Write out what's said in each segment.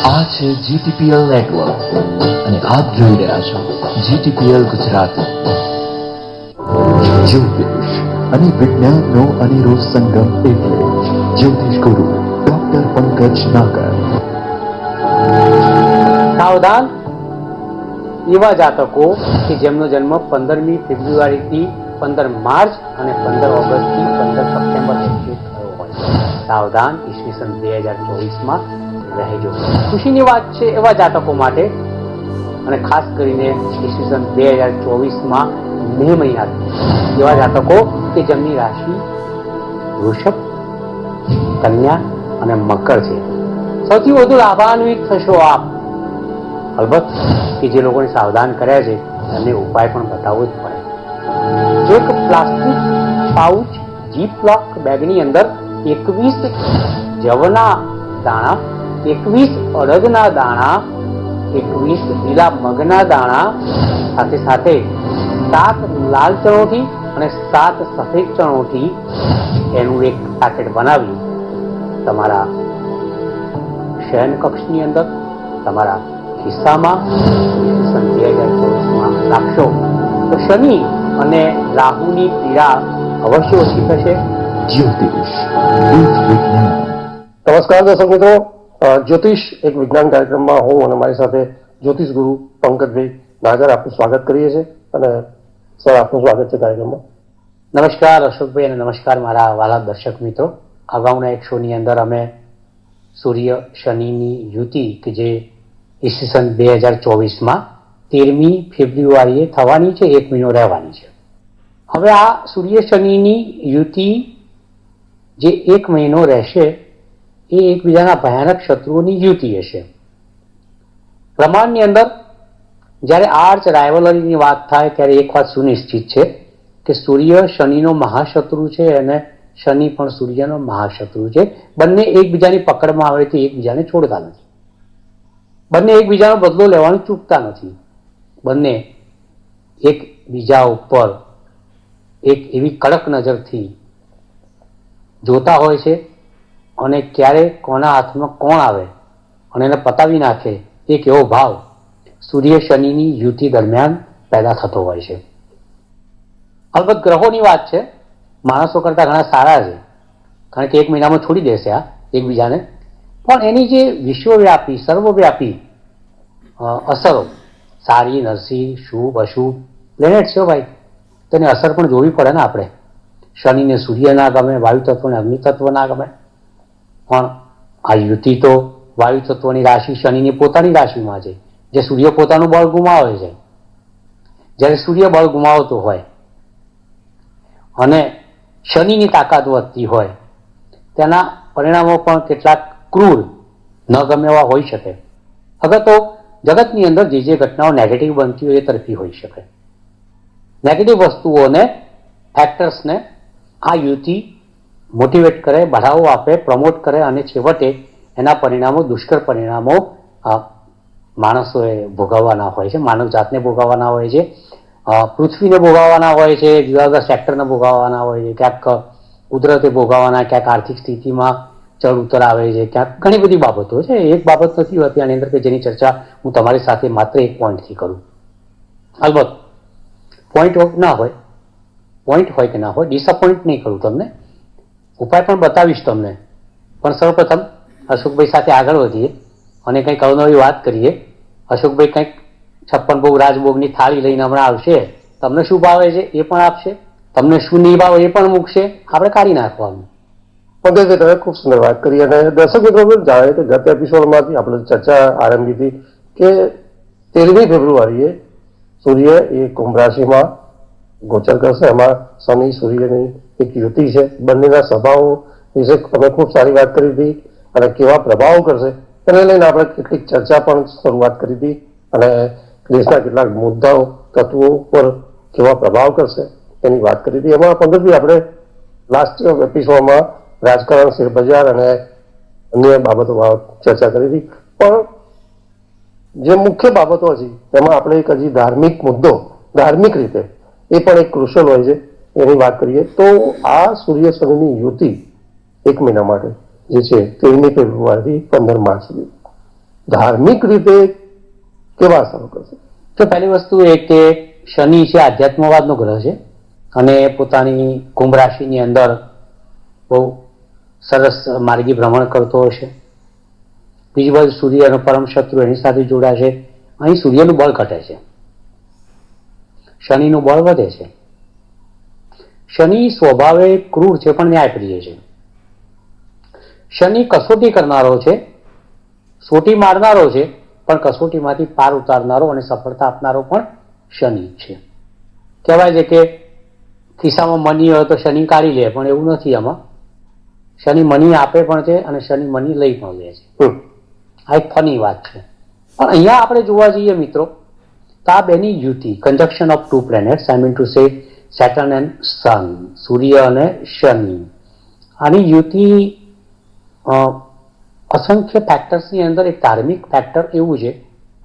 આ છે GTPL network અને આપ જોઈ રહ્યા છો જીટીપીએલ ગુજરાતી. જ્યોતિષ અને વિજ્ઞાનનો અનેરો સંગમ એટલે જ્યોતિષ ગુરુ ડોક્ટર પંકજ નાગર. સાવધાન એવા જાતકો કે જેમનો જન્મ 15મી ફેબ્રુઆરીથી 15 માર્ચ અને 15 ઓગસ્ટથી 15 સપ્ટેમ્બર વચ્ચે થયો હોય. સાવધાન, ઈસવીસન 2024માં રહેજો. ખુશીની વાત છે એવા જાતકો માટે, અને ખાસ કરીને ઈસવીસન 2024માં મે મહિનાથી એવા જાતકો કે જેમની રાશિ વૃષભ, કન્યા અને મકર છે. સૌથી વધુ લાભાન્વિત થશો આપ. અલબત્ત કે જે લોકોને સાવધાન કર્યા છે એમને ઉપાય પણ બતાવવો જ પડે. એક પ્લાસ્ટિક પાઉચ જીપ-લોક બેગની અંદર 21 જવના દાણા, 21 અડદના દાણા, 21 લીલા મગના દાણા, સાથે સાથે 7 લાલ ચણોથી અને 7 સફેદ ચણોથી એનું એક પેકેટ બનાવી તમારા શયન કક્ષની અંદર, તમારા ખિસ્સામાં 2024માં રાખશો તો શનિ અને રાહુની પીડા અવશ્ય ઓછી થશે. જ્યોતિષ એક વિજ્ઞાન. નમસ્કાર દર્શક મિત્રો, જ્યોતિષ એક વિજ્ઞાન કાર્યક્રમમાં હું અને મારી સાથે જ્યોતિષ ગુરુ પંકજભાઈ નાગર આપનું સ્વાગત કરીએ છીએ. અને સર, આપનું સ્વાગત છે કાર્યક્રમમાં. નમસ્કાર અશોકભાઈ અને નમસ્કાર મારા વાલા દર્શક મિત્રો. અગાઉના એક શોની અંદર અમે સૂર્ય શનિની યુતિ કે જે ઈસવીસન 2024માં 13મી ફેબ્રુઆરીએ થવાની છે, 1 મહિનો રહેવાની છે. હવે આ સૂર્ય શનિની યુતિ જે 1 મહિનો રહેશે એ એકબીજાના ભયાનક શત્રુઓની યુતિ હશે. પ્રમાણની અંદર જ્યારે આર્ચ રાઇવલરીની વાત થાય ત્યારે એક વાત સુનિશ્ચિત છે કે સૂર્ય શનિનો મહાશત્રુ છે અને શનિ પણ સૂર્યનો મહાશત્રુ છે. બંને એકબીજાની પકડમાં આવે તો એકબીજાને છોડતા નથી. બંને એકબીજાનો બદલો લેવાનું ચૂકતા નથી. બંને એકબીજા ઉપર એક એવી કડક નજરથી જોતા હોય છે અને ક્યારે કોના હાથમાં કોણ આવે અને એને પતાવી નાખે એક એવો ભાવ સૂર્ય શનિની યુતિ દરમિયાન પેદા થતો હોય છે. અલબત્ત ગ્રહોની વાત છે, માણસો કરતા ઘણા સારા છે, કારણ કે 1 મહિનામાં છોડી દેશે આ એકબીજાને. પણ એની જે વિશ્વવ્યાપી સર્વવ્યાપી અસરો, સારી નરસી, શુભ અશુભ પ્લેનેટ છે ભાઈ, તેની અસર પણ જોવી પડે ને આપણે. શનિને સૂર્ય ના ગમે, વાયુ તત્વને અગ્નિ તત્વ ના ગમે, પણ આ યુતિ તો વાયુ તત્વની રાશિ શનિની પોતાની રાશિમાં છે, જે સૂર્ય પોતાનું બળ ગુમાવે છે. જ્યારે સૂર્ય બળ ગુમાવતો હોય અને શનિની તાકાત વધતી હોય તેના પરિણામો પણ કેટલાક ક્રૂર ન ગમે એવા હોઈ શકે. અગર તો જગતની અંદર જે ઘટનાઓ નેગેટિવ બનતી હોય એ તરફી હોઈ શકે. નેગેટિવ વસ્તુઓને, ફેક્ટર્સને આ યુતિ મોટિવેટ કરે, બઢાવો આપે, પ્રમોટ કરે અને છેવટે એના પરિણામો, દુષ્કર પરિણામો માણસોએ ભોગવવાના હોય છે, માનવ જાતને ભોગવવાના હોય છે, પૃથ્વીને ભોગવવાના હોય છે, જુદા જુદા સેક્ટરને ભોગવવાના હોય છે, ક્યાંક કુદરતે ભોગવવાના, ક્યાંક આર્થિક સ્થિતિમાં ચડ ઉતર આવે છે, ક્યાંક ઘણી બધી બાબતો છે. એક બાબત નથી હોતી આની અંદર કે જેની ચર્ચા હું તમારી સાથે માત્ર એક પોઈન્ટથી કરું. અલબત્ત પોઈન્ટ ના હોય, પોઈન્ટ હોય કે ના હોય, ડિસઅપોઇન્ટ નહીં કરું તમને, ઉપાય પણ બતાવીશ તમને. પણ સૌપ્રથમ અશોકભાઈ સાથે આગળ વધીએ અને કંઈક અવનવી વાત કરીએ. અશોકભાઈ કંઈક 56 ભોગ રાજભોગની થાળી લઈને હમણાં આવશે. તમને શું ભાવે છે એ પણ આપશે, તમને શું નહીં ભાવે એ પણ મૂકશે, આપણે કાઢી નાખવાનું. પંકજભાઈ, તમે ખૂબ સુંદર વાત કરી. અને દર્શક મિત્રો જાણે કે ગત એપિસોડમાંથી આપણે ચર્ચા આરંભી હતી કે 13મી ફેબ્રુઆરીએ સૂર્ય એ કુંભ રાશિમાં ગોચર કરશે. એમાં શનિ સૂર્યની એક યુતિ છે. બંનેના સ્વભાવો વિશે તમે ખૂબ સારી વાત કરી હતી અને કેવા પ્રભાવો કરશે એને લઈને આપણે કેટલીક ચર્ચા પણ શરૂઆત કરી હતી અને દેશના કેટલાક મુદ્દાઓ, તત્વો પર કેવા પ્રભાવ કરશે એની વાત કરી હતી. એમાં પંકજભાઈ આપણે લાસ્ટ એપિસોડમાં રાજકારણ, શેરબજાર અને અન્ય બાબતો ચર્ચા કરી હતી. પણ જે મુખ્ય બાબતો હતી તેમાં આપણે એક હજી ધાર્મિક મુદ્દો, ધાર્મિક રીતે એ પણ એક ક્રુશલ હોય છે, એની વાત કરીએ તો આ સૂર્ય શનિની યુતિ 1 મહિના માટે જે છે 13મી ફેબ્રુઆરીથી 15 માર્ચ સુધી, ધાર્મિક રીતે કેવા અસરો કરશે? તો પહેલી વસ્તુ એ કે શનિ છે આધ્યાત્મવાદનો ગ્રહ છે અને પોતાની કુંભ રાશિની અંદર બહુ સરસ માર્ગી ભ્રમણ કરતો હશે. બીજી બાજુ સૂર્યનો પરમ શત્રુ એની સાથે જોડાશે. અહીં સૂર્યનું બળ ઘટે છે, શનિનું બળ વધે છે. શનિ સ્વભાવે ક્રૂર છે પણ ન્યાયપ્રિય છે. શનિ કસોટી કરનારો છે, સોટી મારનારો છે, પણ કસોટીમાંથી પાર ઉતારનારો અને સફળતા આપનારો પણ શનિ છે. કહેવાય છે કે ખિસ્સામાં મની હોય તો શનિ કાઢી લે, પણ એવું નથી. આમાં શનિ મની આપે પણ છે અને શનિ મની લઈ પણ લે છે. આ એક ફની વાત છે. પણ અહીંયા આપણે જોવા જઈએ મિત્રો તો આ બેની યુતિ, conjunction of two planets, I mean two say Saturn and સન, સૂર્ય અને શનિ, આની યુતિ અસંખ્ય ફેક્ટર્સની અંદર એક ધાર્મિક ફેક્ટર એવું છે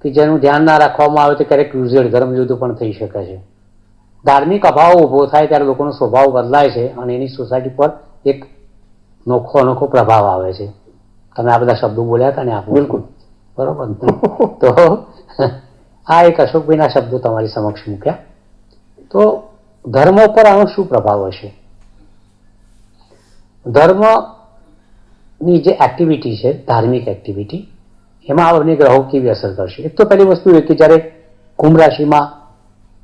કે જેનું ધ્યાન ના રાખવામાં આવે તો ક્યારેક ક્રુઝેડ ધર્મયુદ્ધ પણ થઈ શકે છે. ધાર્મિક અભાવ ઊભો થાય ત્યારે લોકોનો સ્વભાવ બદલાય છે અને એની સોસાયટી પર એક અનોખો પ્રભાવ આવે છે. તમે આ બધા શબ્દો બોલ્યા હતા ને આપણે, બિલકુલ બરોબર. તો આ એક અશોકભાઈના શબ્દો તમારી સમક્ષ મૂક્યા. તો ધર્મ પર આનો શું પ્રભાવ હશે? ધર્મની જે એક્ટિવિટી છે, ધાર્મિક એક્ટિવિટી, એમાં આ બંને ગ્રહો કેવી અસર કરશે? એક તો પહેલી વસ્તુ એ કે જ્યારે કુંભ રાશિમાં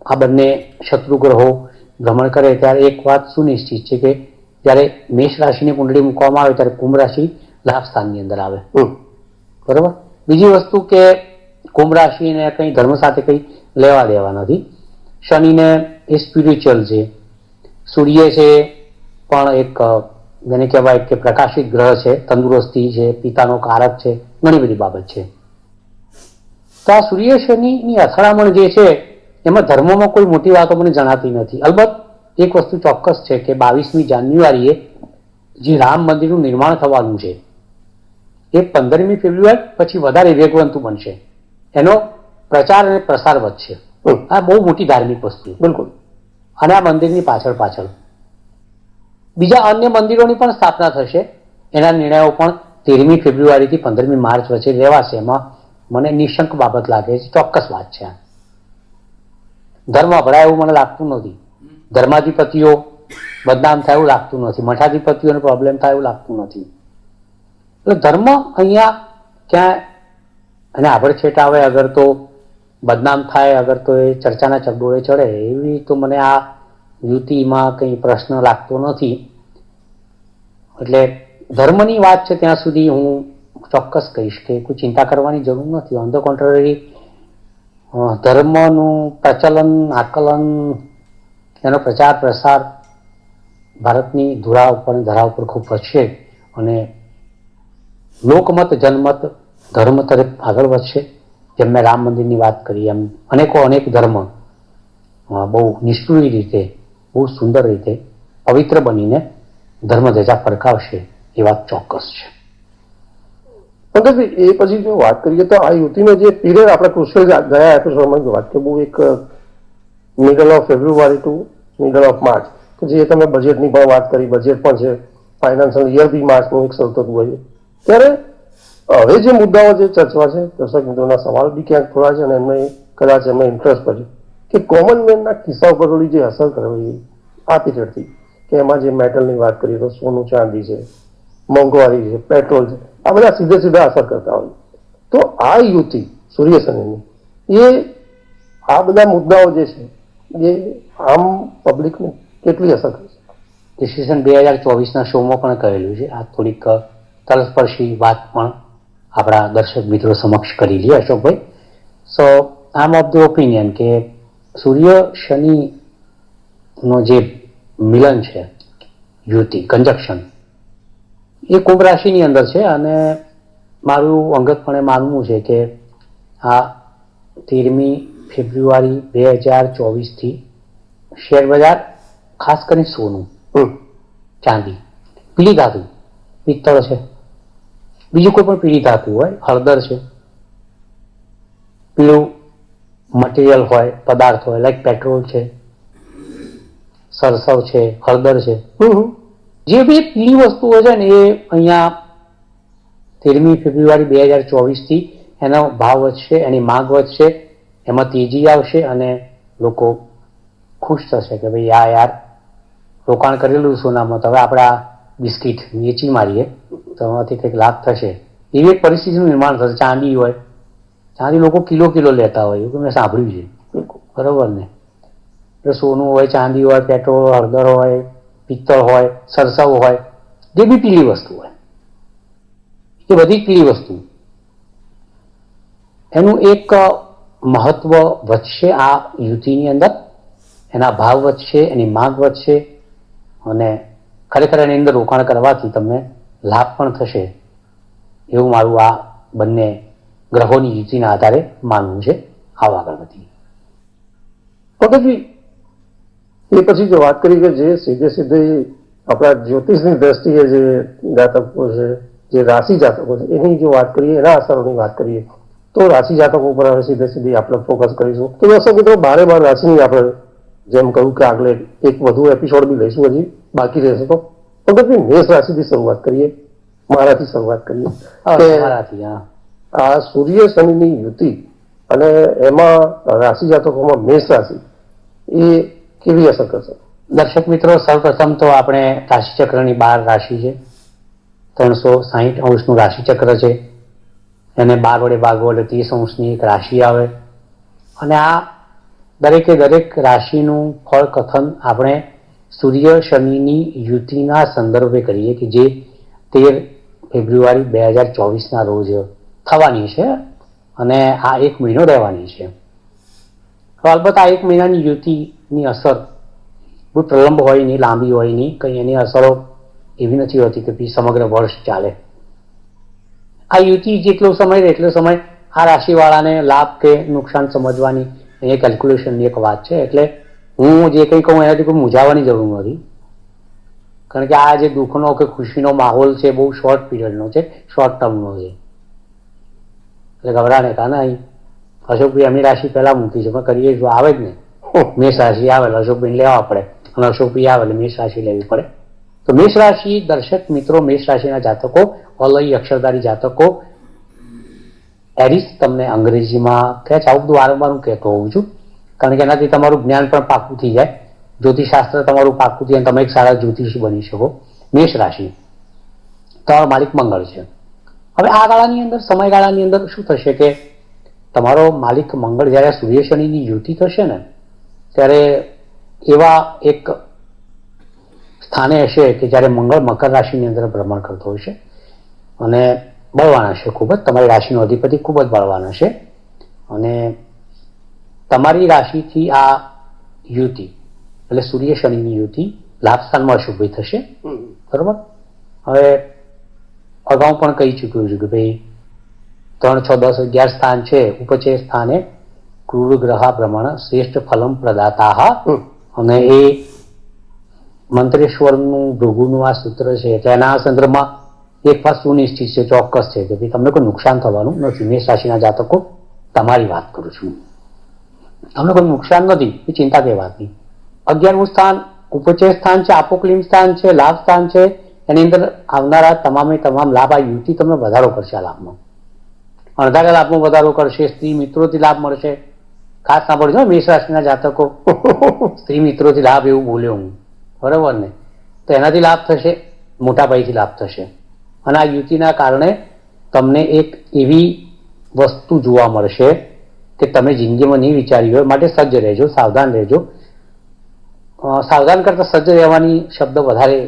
આ બંને શત્રુ ગ્રહો ભ્રમણ કરે ત્યારે એક વાત સુનિશ્ચિત છે કે જ્યારે મેષ રાશિની કુંડળી મૂકવામાં આવે ત્યારે કુંભ રાશિ લાભ સ્થાનની અંદર આવે, બરોબર. બીજી વસ્તુ કે કુંભ રાશિને કંઈ ધર્મ સાથે કંઈ લેવા દેવા નથી. શનિને એ સ્પિરિચ્યુઅલ છે, સૂર્ય છે પણ એક જેને કહેવાય કે પ્રકાશિત ગ્રહ છે, તંદુરસ્તી છે, પિતાનો કારક છે, ઘણી બધી બાબત છે. તો આ સૂર્ય શનિની અથડામણ જે છે એમાં ધર્મમાં કોઈ મોટી વાતો મને જણાતી નથી. અલબત્ત એક વસ્તુ ચોક્કસ છે કે 22મી જાન્યુઆરીએ જે રામ મંદિરનું નિર્માણ થવાનું છે એ 15મી ફેબ્રુઆરી પછી વધારે વેગવંતું બનશે, એનો પ્રચાર અને પ્રસાર વધશે. આ બહુ મોટી ધાર્મિક વસ્તુ, બિલકુલ. અને આ મંદિરની પાછળ બીજા અન્ય મંદિરોની પણ સ્થાપના થશે. એના નિર્ણયો પણ 13મી ફેબ્રુઆરીથી 15મી માર્ચ વચ્ચે લેવાશે. એમાં મને નિશંક બાબત લાગે છે, ચોક્કસ વાત છે. ધર્મ અભડાય એવું મને લાગતું નથી. ધર્માધિપતિઓ બદનામ થાય એવું લાગતું નથી. મઠાધિપતિઓને પ્રોબ્લેમ થાય એવું લાગતું નથી. એટલે ધર્મ અહીંયા ક્યાં અને આભડછેટ આવે અગર તો બદનામ થાય, અગર તો એ ચર્ચાના ચકડોળે ચડે એવી તો મને આ યુતિમાં કંઈ પ્રશ્ન લાગતો નથી. એટલે ધર્મની વાત છે ત્યાં સુધી હું ચોક્કસ કહીશ કે કોઈ ચિંતા કરવાની જરૂર નથી. ઓન ધ કોન્ટ્રરી, ધર્મનું પ્રચલન, આકલન, એનો પ્રચાર પ્રસાર ભારતની ધુરા ઉપર, ધરા ઉપર ખૂબ વધશે અને લોકમત, જનમત ધર્મ તરફ આગળ વધશે. જેમ મેં રામ મંદિરની વાત કરી એમ અનેક ધર્મ બહુ નિષ્ઠુરી રીતે, બહુ સુંદર રીતે પવિત્ર બનીને ધર્મ ધજા ફરકાવશે, એ વાત ચોક્કસ છે. પંકજભાઈ, એ પછી જો વાત કરીએ તો આ યુતિનો જે પીરિયડ આપણે પુષ્કળ ગયા એપિસોડમાં વાત કે બહુ એક middle of February to middle of March, કે જે તમે બજેટની પણ વાત કરી, બજેટ પણ છે, ફાઇનાન્શિયલ યર બી માર્ચનું એક સતત હોય. ત્યારે હવે જે મુદ્દાઓ જે ચર્ચા છે, દર્શક મિત્રોના સવાલ બી ક્યાંક થોડા છે અને એમને કદાચ એમને ઇન્ટરેસ્ટ પડ્યું કે કોમન મેનના ખિસ્સા ઉપર થોડી જે અસર કરવી આ પીરિયડથી, કે એમાં જે મેટલની વાત કરીએ તો સોનું, ચાંદી છે, મોંઘવારી છે, પેટ્રોલ છે, આ બધા સીધા અસર કરતા હોય. તો આ યુતિ સૂર્ય શનિની એ આ બધા મુદ્દાઓ જે છે એ આમ પબ્લિકને કેટલી અસર કરશે? ડિસિઝન 2024ના શોમાં પણ કહેલું છે. આ થોડીક તલસ્પર્શી વાત પણ આપણા દર્શક મિત્રો સમક્ષ કરી લઈએ અશોકભાઈ. સો આઈ એમ ઓફ ધ ઓપિનિયન કે સૂર્ય શનિનો જે મિલન છે, યુતિ, કન્જક્શન, એ કુંભ રાશિની અંદર છે અને મારું અંગતપણે માનવું છે કે આ 13મી ફેબ્રુઆરી 2024થી શેર બજાર, ખાસ કરીને સોનું, ચાંદી, પીળી ધાતુ, પિત્તળ છે, બીજું કોઈ પણ પીળી ધાતુ હોય, હળદર છે, પીળું મટીરિયલ હોય, પદાર્થ હોય, લાઈક પેટ્રોલ છે, સરસવ છે, હળદર છે, જે બી પીળી વસ્તુઓ છે ને એ અહીંયા 13મી ફેબ્રુઆરી 2024થી એનો ભાવ વધશે, એની માંગ વધશે, એમાં તેજી આવશે અને લોકો ખુશ થશે કે ભાઈ આ યાર રોકાણ કરેલું સોનામાં તો હવે આપણે આ બિસ્કીટ વેચી મારીએ તો એમાંથી કંઈક લાભ થશે. એવી એક પરિસ્થિતિનું નિર્માણ થશે. ચાંદી હોય, ચાંદી લોકો કિલો કિલો લેતા હોય એવું મેં સાંભળ્યું છે, બરોબર ને? એટલે સોનું હોય, ચાંદી હોય, પેટ્રોલ, હળદર હોય, પિત્તળ હોય, સરસવ હોય, જે બી પીળી વસ્તુ હોય, એ બધી પીળી વસ્તુ એનું એક મહત્વ વધશે આ યુતિની અંદર, એના ભાવ વધશે, એની માંગ વધશે અને ખરેખર એની અંદર રોકાણ કરવાથી તમને લાભ પણ થશે એવું મારું આ બંને ગ્રહોની યુતિના આધારે માનવું છે. આવો આગળ વધીએ. પંકજભાઈ, એ પછી જો વાત કરી કે જે સીધે આપણા જ્યોતિષની દ્રષ્ટિએ જે જાતકો છે, જે રાશિ જાતકો છે, એની જો વાત કરીએ, એના અસરોની વાત કરીએ તો રાશિ જાતકો ઉપર હવે સીધે આપણે ફોકસ કરીશું. તો દર્શક મિત્રો, 12 રાશિની આપણે જેમ કહ્યું કે આગળ એક વધુ એપિસોડ બી લઈશું, હજી બાકી રહેશે. તો પંકજભાઈ, મેષ રાશિથી શરૂઆત કરીએ, મારાથી શરૂઆત કરીએ કે આ સૂર્ય શનિની યુતિ અને એમાં રાશિ જાતકોમાં મેષ રાશિ એ કેવી અસર કરશે? દર્શક મિત્રો, સૌપ્રથમ તો આપણે રાશિચક્રની 12 રાશિ છે, 360 અંશનું રાશિચક્ર છે, એને 12 વડે ભાગવો એટલે 30 અંશની એક રાશિ આવે અને આ દરેકે દરેક રાશિનું ફળ કથન આપણે સૂર્ય શનિની યુતિના સંદર્ભે કરીએ કે જે 13 ફેબ્રુઆરી 2024ના રોજ થવાની છે અને આ 1 મહિનો રહેવાની છે. અલબત્ત આ 1 મહિનાની યુતિની અસર બહુ પ્રલંબ હોય નહીં, લાંબી હોય નહીં, કંઈ એની અસરો એવી નથી હોતી કે સમગ્ર વર્ષ ચાલે. આ યુતિ જેટલો સમય રહે એટલો સમય આ રાશિવાળાને લાભ કે નુકસાન સમજવાની એ કેલ્ક્યુલેશનની એક વાત છે. એટલે હું જે કંઈ કહું એનાથી કોઈ મૂંઝાવાની જરૂર નથી, કારણ કે આ જે દુઃખનો કે ખુશીનો માહોલ છે બહુ શોર્ટ પીરિયડનો છે, શોર્ટ ટર્મનો છે. એટલે ગભરાને કાં નહીં. અશોકભાઈ એમની રાશિ પહેલા મૂકી છે, પણ કરીએ જો આવે જ ને, મેષ રાશિ આવે એટલે અશોકભાઈને લેવા પડે અને અશોકભાઈ આવે એટલે મેષ રાશિ લેવી પડે. તો મેષ રાશિ, દર્શક મિત્રો, મેષ રાશિના જાતકો, અલય અક્ષરધારી જાતકો, એરિસ તમને અંગ્રેજીમાં કહે છે. આવું બધું વારંવાર હું કહેતો હોઉં છું, કારણ કે એનાથી તમારું જ્ઞાન પણ પાકું થઈ જાય, જ્યોતિષશાસ્ત્ર તમારું પાકું થઈ જાય, તમે એક સારા જ્યોતિષી બની શકો. મેષ રાશિ, તમારો માલિક મંગળ છે. હવે આ ગાળાની અંદર, સમયગાળાની અંદર શું થશે કે તમારો માલિક મંગળ જ્યારે સૂર્ય શનિની યુતિ થશે ને ત્યારે એવા એક સ્થાને હશે કે જ્યારે મંગળ મકર રાશિની અંદર ભ્રમણ કરતો હશે અને બળવાન હશે ખૂબ જ. તમારી રાશિનો અધિપતિ ખૂબ જ બળવાન હશે અને તમારી રાશિથી આ યુતિ એટલે સૂર્ય શનિની યુતિ લાભ સ્થાનમાં અશુભ થશે, બરોબર? હવે અગાઉ પણ કહી ચૂક્યું છું કે ભાઈ 3, 6, 10, 11 સ્થાન છે, ઉપચય સ્થાને ક્રૂર ગ્રહ ભ્રમણ શ્રેષ્ઠ ફલમ પ્રદાતા અને એ મંત્રેશ્વરનું ભૃગુનું આ સૂત્ર છે. એટલે એના સંદર્ભમાં એક વાત સુનિશ્ચિત છે, ચોક્કસ છે કે ભાઈ તમને કોઈ નુકસાન થવાનું નથી. મેષ રાશિના જાતકો, તમારી વાત કરું છું, તમને કોઈ નુકસાન નથી, એ ચિંતા કઈ વાત નહીં. 11મું સ્થાન ઉપચય સ્થાન છે, આપોક્લિમ સ્થાન છે, લાભ સ્થાન છે. એની અંદર આવનારા તમામે તમામ લાભ, આ યુતિ તમને વધારો કરશે. આ લાભમાં અણધાર્યા લાભમાં વધારો કરશે. સ્ત્રી મિત્રોથી લાભ મળશે. ખાસ સાંભળજો મેષ રાશિના જાતકો, સ્ત્રી મિત્રોથી લાભ એવું બોલ્યો હું, બરોબર ને? તો એનાથી લાભ થશે, મોટા ભાઈથી લાભ થશે અને આ યુતિના કારણે તમને એક એવી વસ્તુ જોવા મળશે કે તમે જિંદગીમાં નહીં વિચારી હોય, માટે સજ્જ રહેજો, સાવધાન રહેજો. સાવધાન કરતા સજ્જ રહેવાની શબ્દ વધારે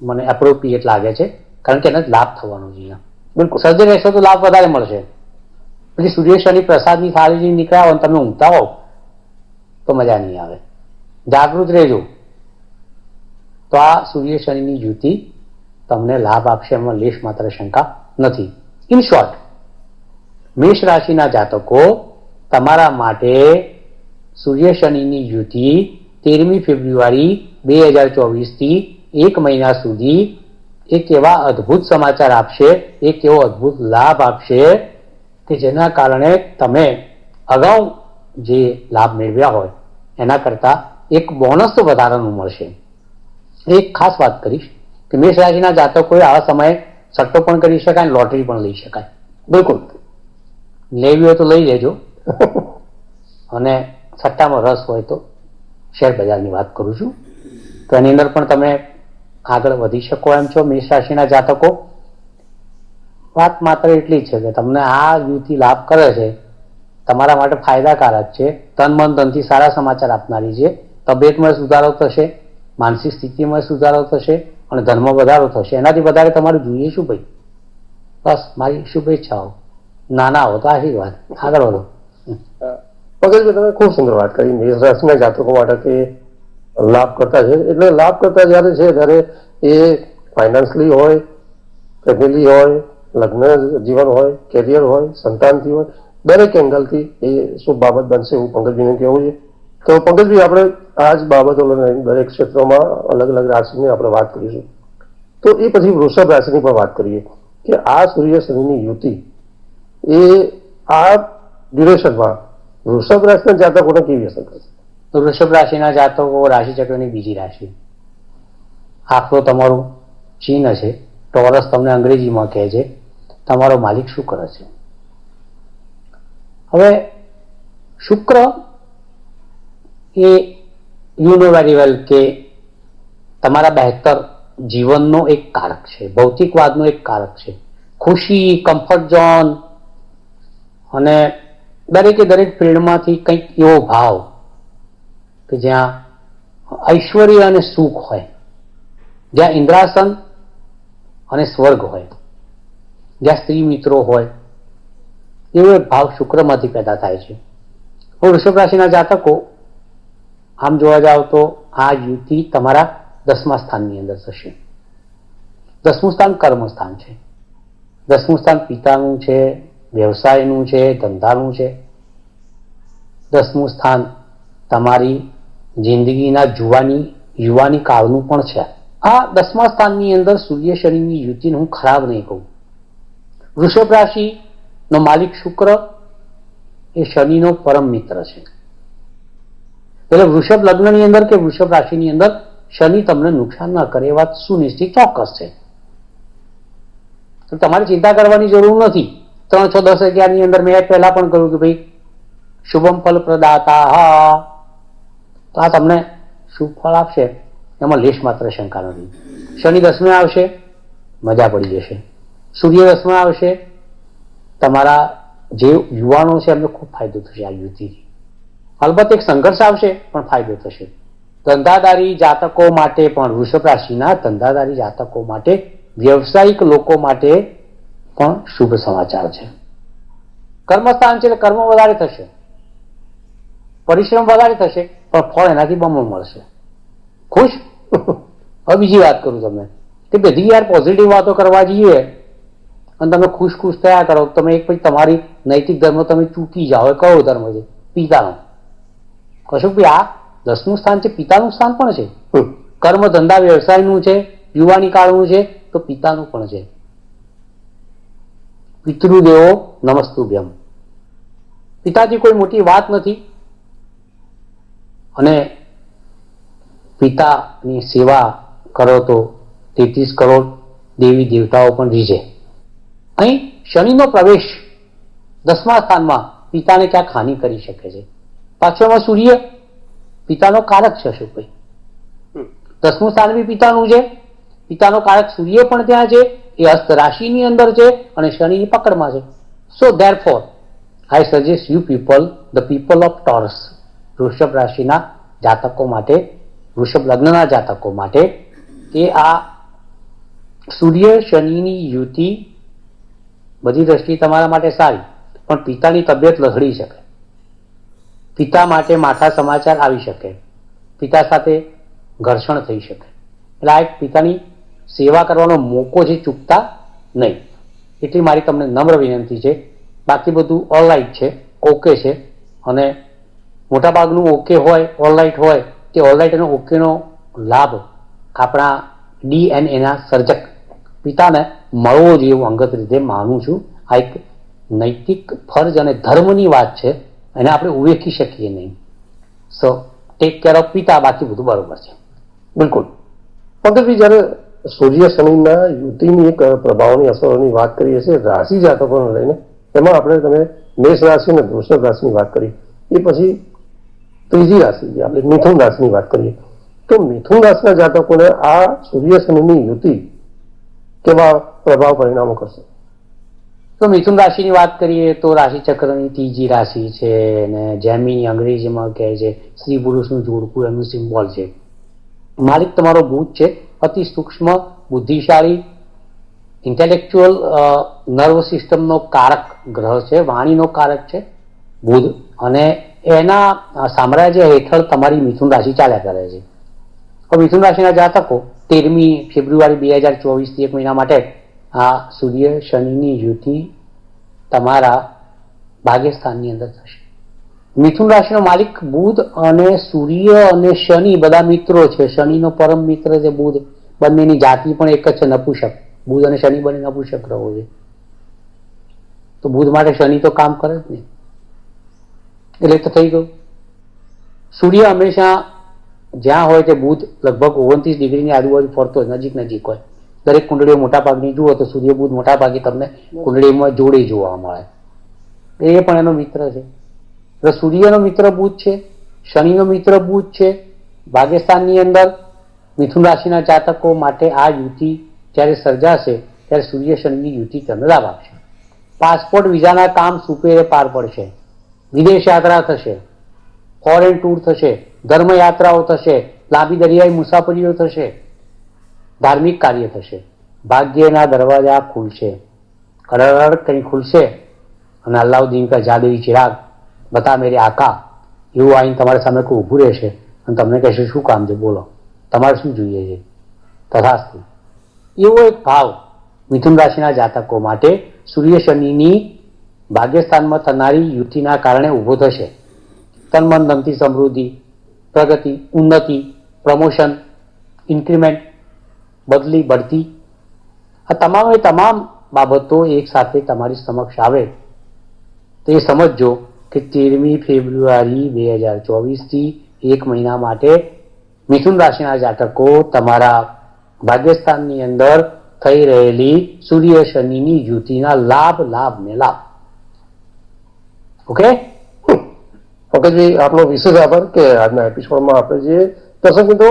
મને એપ્રોપ્રિએટ લાગે છે, કારણ કે એને લાભ થવાનો છે. બિલકુલ સજ્જ રહેશો તો લાભ વધારે મળશે. પછી સૂર્ય શનિ પ્રસાદની થાળી નીકળ્યા હોય તમે ઊંઘતા હોવ તો મજા નહીં આવે. જાગૃત રહેજો. તો આ સૂર્ય શનિની યુતિ તમને લાભ આપશે, એમાં લેશ માત્ર શંકા નથી. ઇન શોર્ટ, મેષ રાશિના જાતકો, તમારા માટે સૂર્ય શનિની યુતિ 13મી ફેબ્રુઆરી 2024થી 1 મહિના સુધી એક એવા અદ્ભુત સમાચાર આપશે, એક એવો અદ્ભુત લાભ આપશે કે જેના કારણે તમે અગાઉ જે લાભ મેળવ્યા હોય એના કરતાં એક બોનસ વધારાનું મળશે. એક ખાસ વાત કરીશ કે મેષ રાશિના જાતકોએ આવા સમયે સટ્ટો પણ કરી શકાય, લોટરી પણ લઈ શકાય. બિલકુલ. લેવી હોય તો લઈ લેજો, અને સટ્ટામાં રસ હોય તો શેર બજારની વાત કરું છું, તો એની અંદર પણ તમે આગળ વધી શકો એમ છો. મેષ રાશિના જાતકો, વાત માત્ર એટલી જ છે કે તમને આ યુતિ લાભ કરે છે, તમારા માટે ફાયદાકારક છે, તન મન ધનથી સારા સમાચાર આપનારી છે, તબિયતમાં સુધારો થશે, માનસિક સ્થિતિમાં સુધારો થશે અને ધનમાં વધારો થશે. એનાથી વધારે તમારે જોઈએ શું ભાઈ? બસ મારી શુભેચ્છાઓ, નાના હો તો આશીર્વાદ. આગળ વધો. પંકજભાઈ, તમે ખૂબ સુંદર વાત કરી મેષ રાશિના જાતકો માટે કે લાભ કરતા છે. એટલે લાભ કરતા જયારે છે ત્યારે એ ફાઇનાન્શિયલી હોય, ફેમિલી હોય, લગ્ન જીવન હોય, કેરિયર હોય, સંતાનથી હોય, દરેક એંગલથી એ શુભ બાબત બનશે એવું પંકજભાઈને કહેવું છે. તો પંકજભાઈ, આપણે આ જ બાબતો દરેક ક્ષેત્રોમાં અલગ અલગ રાશિની આપણે વાત કરીશું. તો એ પછી વૃષભ રાશિની પણ વાત કરીએ કે આ સૂર્ય શનિની યુતિ એ આ ડ્યુરેશનમાં વૃષભ રાશિના જાતકોને કેવી અસર કરશે? તો વૃષભ રાશિના જાતકો રાશિ ચક્રની બીજી રાશિ, આખરો તમારું ચિહ્ન છે, ટોરસ તમને અંગ્રેજીમાં કહે છે. તમારો માલિક શુક્ર છે. હવે શુક્ર એ યુ નો વેરી વેલ કે તમારા બહેતર જીવનનો એક કારક છે, ભૌતિકવાદનો એક કારક છે. ખુશી, કમ્ફર્ટ ઝોન અને દરેકે દરેક ફિલ્ડમાંથી કંઈક એવો ભાવ કે જ્યાં ઐશ્વર્ય અને સુખ હોય, જ્યાં ઇન્દ્રાસન અને સ્વર્ગ હોય, જ્યાં સ્ત્રી મિત્રો હોય, એવો એક ભાવ શુક્રમાંથી પેદા થાય છે. વૃષભ રાશિના જાતકો આમ જોવા જાવ તો આ યુતિ તમારા 10મા સ્થાનની અંદર થશે. 10મું સ્થાન કર્મ સ્થાન છે. 10મું સ્થાન પિતાનું છે, વ્યવસાયનું છે, ધંધાનું છે. 10મું સ્થાન તમારી જિંદગીના યુવાની કાળનું પણ છે. આ 10મા સ્થાનની અંદર સૂર્ય શનિની યુતિને હું ખરાબ નહીં કહું. વૃષભ રાશિનો માલિક શુક્ર એ શનિનો પરમ મિત્ર છે. એટલે વૃષભ લગ્નની અંદર કે વૃષભ રાશિની અંદર શનિ તમને નુકસાન ન કરે એ વાત સુનિશ્ચિત ચોક્કસ છે. તો તમારે ચિંતા કરવાની જરૂર નથી. 3, 6, 10, 11 ની અંદર મેં પહેલા પણ કહ્યું કે ભાઈ શુભમ ફલ પ્રદાતા, હા, તો આ તમને શુભ ફળ આપશે, એમાં લેશ માત્ર શંકા નથી. શનિ 10મે આવશે, મજા પડી જશે. સૂર્ય 10માં આવશે, તમારા જે યુવાનો છે એમને ખૂબ ફાયદો થશે આ યુતિથી. અલબત્ત એક સંઘર્ષ આવશે પણ ફાયદો થશે. ધંધાદારી જાતકો માટે પણ, વૃષભ રાશિના ધંધાદારી જાતકો માટે, વ્યવસાયિક લોકો માટે પણ શુભ સમાચાર છે. કર્મસ્થાન છે એટલે કર્મ વધારે થશે, પરિશ્રમ વધારે થશે, પણ ફળ એનાથી બમણું મળશે. ખુશ? હવે બીજી વાત કરું તમને કે બધી યાર પોઝિટિવ વાતો કરવા જઈએ અને તમે ખુશ થયા કરો, તમે એક પછી તમારી નૈતિક ધર્મ તમે ચૂકી જાઓ. કયો ધર્મ છે? પિતાનો. કશું ભાઈ આ 10મું સ્થાન છે, પિતાનું સ્થાન પણ છે. કર્મ ધંધા વ્યવસાયનું છે, યુવાની કાળનું છે, તો પિતાનું પણ છે. પિતૃદેવો નમસ્તુભ્યમ. પિતાજી કોઈ મોટી વાત નથી અને પિતાની સેવા કરો તો 33 કરોડ દેવી દેવતાઓ પણ રીઝે. અહીં શનિનો પ્રવેશ 10મા સ્થાનમાં પિતાને ક્યાંક હાનિ કરી શકે છે. પાછળમાં સૂર્ય પિતાનો કારક છે. શું ભાઈ 10મું સ્થાન બી પિતાનું છે, પિતાનો કારક સૂર્ય પણ ત્યાં છે, એ હસ્ત રાશિની અંદર છે અને શનિની પકડમાં છે. So therefore I suggest you people, the people of Taurus, વૃષભ રાશિના જાતકો માટે, વૃષભ લગ્નના જાતકો માટે કે આ સૂર્ય શનિની યુતિ બધી દ્રષ્ટિએ તમારા માટે સારી, પણ પિતાની તબિયત લથડી શકે, પિતા માટે માઠા સમાચાર આવી શકે, પિતા સાથે ઘર્ષણ થઈ શકે. એટલે આ એક પિતાની સેવા કરવાનો મોકો છે, ચૂકતા નહીં. એટલી મારી તમને નમ્ર વિનંતી છે. બાકી બધું ઓલરાઈટ છે, ઓકે છે. અને મોટાભાગનું ઓકે હોય, ઓલરાઈટ હોય, તે ઓલરાઈટ અને ઓકેનો લાભ આપણા DNA સર્જક પિતાને મળવો જોઈએ એવું અંગત રીતે માનું છું. આ એક નૈતિક ફરજ અને ધર્મની વાત છે, એને આપણે ઉવેખી શકીએ નહીં. સો ટેક કેર ઓફ પિતા, બાકી બધું બરોબર છે. બિલકુલ. પંકજભાઈ, જયારે સૂર્ય શનિના યુતિની એક પ્રભાવની અસરોની વાત કરીએ છીએ રાશિ જાતકોને લઈને, એમાં આપણે તમે મેષ રાશિ અને વૃષભ રાશિની વાત કરી, એ પછી ત્રીજી રાશિ જે આપણે મિથુન રાશિની વાત કરીએ, તો મિથુન રાશિના જાતકોને આ સૂર્ય શનિની યુતિ કેવા પ્રભાવ પરિણામો કરશે? તો મિથુન રાશિની વાત કરીએ તો રાશિ ચક્રની ત્રીજી રાશિ છે, અને જેમિની અંગ્રેજીમાં કહે છે સ્ત્રી પુરુષનું જોડકું એનું સિમ્બોલ છે. માલિક તમારો બુધ છે, અતિ સૂક્ષ્મ, બુદ્ધિશાળી, ઇન્ટેલેક્ચ્યુઅલ, નર્વ સિસ્ટમનો કારક ગ્રહ છે, વાણીનો કારક છે બુધ, અને એના સામ્રાજ્ય હેઠળ તમારી મિથુન રાશિ ચાલ્યા કરે છે. તો મિથુન રાશિના જાતકો 13મી ફેબ્રુઆરી 2024 એક મહિના માટે આ સૂર્ય શનિની યુતિ તમારા ભાગ્યસ્થાનની અંદર થશે. મિથુન રાશિનો માલિક બુધ અને સૂર્ય અને શનિ બધા મિત્રો છે. શનિનો પરમ મિત્ર છે બુધ, બંનેની જાતિ પણ એક જ છે, નપુંસક. બુધ અને શનિ બંને નપુંસક ગ્રહો છે. તો બુધ માટે શનિ તો કામ કરે જ નહીં, એટલે તો થઈ ગયું. સૂર્ય હંમેશા જ્યાં હોય તે બુધ લગભગ 29 ડિગ્રીની આજુબાજુ ફરતો હોય, નજીક હોય. દરેક કુંડળીઓ મોટા ભાગની જુઓ તો સૂર્ય બુધ મોટા ભાગે તમને કુંડળીમાં જોડે જોવા મળે. એ પણ એનો મિત્ર છે. એટલે સૂર્યનો મિત્ર બુધ છે, શનિનો મિત્ર બુધ છે. ભાગ્યસ્થાનની અંદર મિથુન રાશિના જાતકો માટે આ યુતિ જ્યારે સર્જાશે ત્યારે સૂર્ય શનિની યુતિ તમને લાભ આપશે. પાસપોર્ટ વિઝાના કામ સુપેરે પાર પડશે, વિદેશ યાત્રા થશે, ફોરેન ટૂર થશે, ધર્મ યાત્રાઓ થશે, લાંબી દરિયાઈ મુસાફરીઓ થશે, ધાર્મિક કાર્ય થશે. ભાગ્યના દરવાજા ખુલશે, કડકડ કંઈ ખુલશે, અને અલ્લાઉદ્દીન કા જાદુઈ ચિરાગ બતા મેરે આકા એવું આવીને તમારી સામે કોઈ ઊભું રહેશે અને તમને કહેશે શું કામ છે, બોલો, તમારે શું જોઈએ છે, તથાસ્તુ. એવો એક ભાવ મિથુન રાશિના જાતકો માટે સૂર્ય શનિની ભાગ્યસ્થાનમાં થનારી યુતિના કારણે ઊભો થશે. તન મન ધનથી સમૃદ્ધિ, પ્રગતિ, ઉન્નતિ, પ્રમોશન, ઇન્ક્રીમેન્ટ, બદલી, બઢતી, આ તમામ બાબતો એક સાથે તમારી સમક્ષ આવે તો એ સમજજો કે 13મી ફેબ્રુઆરી 2024 થી એક મહિના માટે મિથુન રાશિના જાતકો તમારા ભાગ્યસ્થાનની અંદર થઈ રહેલી સૂર્ય શનિની યુતિના લાભ. ઓકે પંકજભાઈ, આપનો વિશેષ આભાર કે આજના એપિસોડમાં આપણે જે દર્શક મિત્રો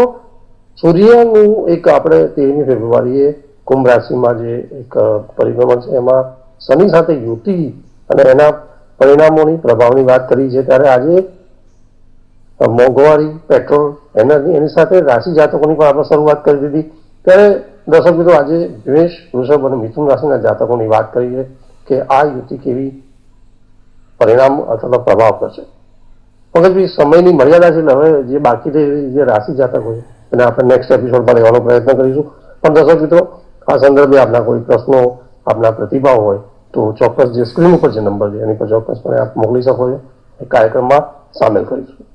સૂર્યનું એક આપણે 13મી ફેબ્રુઆરીએ કુંભ રાશિમાં જે એક પરિભ્રમણ છે એમાં શનિ સાથે યુતિ અને એના પરિણામોની પ્રભાવની વાત કરી છે, ત્યારે આજે મોંઘવારી, પેટ્રોલ, એનર્જી, એની સાથે રાશિ જાતકોની પણ આપણે શરૂઆત કરી દીધી. ત્યારે દર્શક મિત્રો આજે મેષ, વૃષભ અને મિથુન રાશિના જાતકોની વાત કરી છે કે આ યુતિ કેવી પરિણામ અથવા પ્રભાવ કરશે. પંકજભાઈ, સમયની મર્યાદા છે, એટલે હવે જે બાકી રહેલી જે રાશિ જાતકો છે એને આપણે નેક્સ્ટ એપિસોડમાં લેવાનો પ્રયત્ન કરીશું. પણ દર્શક મિત્રો, આ સંદર્ભે આપના કોઈ પ્રશ્નો, આપના પ્રતિભાવ હોય તો ચોક્કસ જે સ્ક્રીન ઉપર જે નંબર છે એની પર ચોક્કસપણે આપ મોકલી શકો છો. એ કાર્યક્રમમાં સામેલ કરીશું.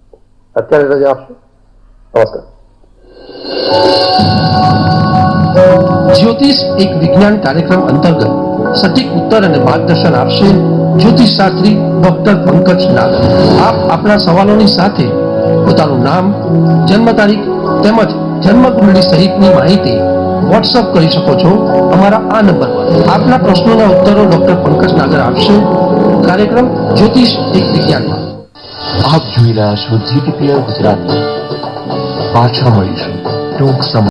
અત્યારે રજા આપશો. નમસ્કાર. જ્યોતિષ એક વિજ્ઞાન કાર્યક્રમ અંતર્ગત સટીક ઉત્તર અને માર્ગદર્શન આપશે જ્યોતિષ શાસ્ત્રી ડોક્ટર પંકજ નાગ. આપ આપણા સવાલોની સાથે પોતાનું નામ, જન્મ તારીખ તેમજ જન્મકુંડળી સહિતની માહિતી વોટ્સઅપ કરી શકો છો અમારા આ નંબર પર. આપના પ્રશ્નોના ઉત્તરો ડોક્ટર પંકજ નાગર આપશે. કાર્યક્રમ જ્યોતિષ એક વિજ્ઞાનમાં. આપ જોઈ રહ્યા છો GTPL ગુજરાતી. પાછા મળીશું ટૂંક સમય.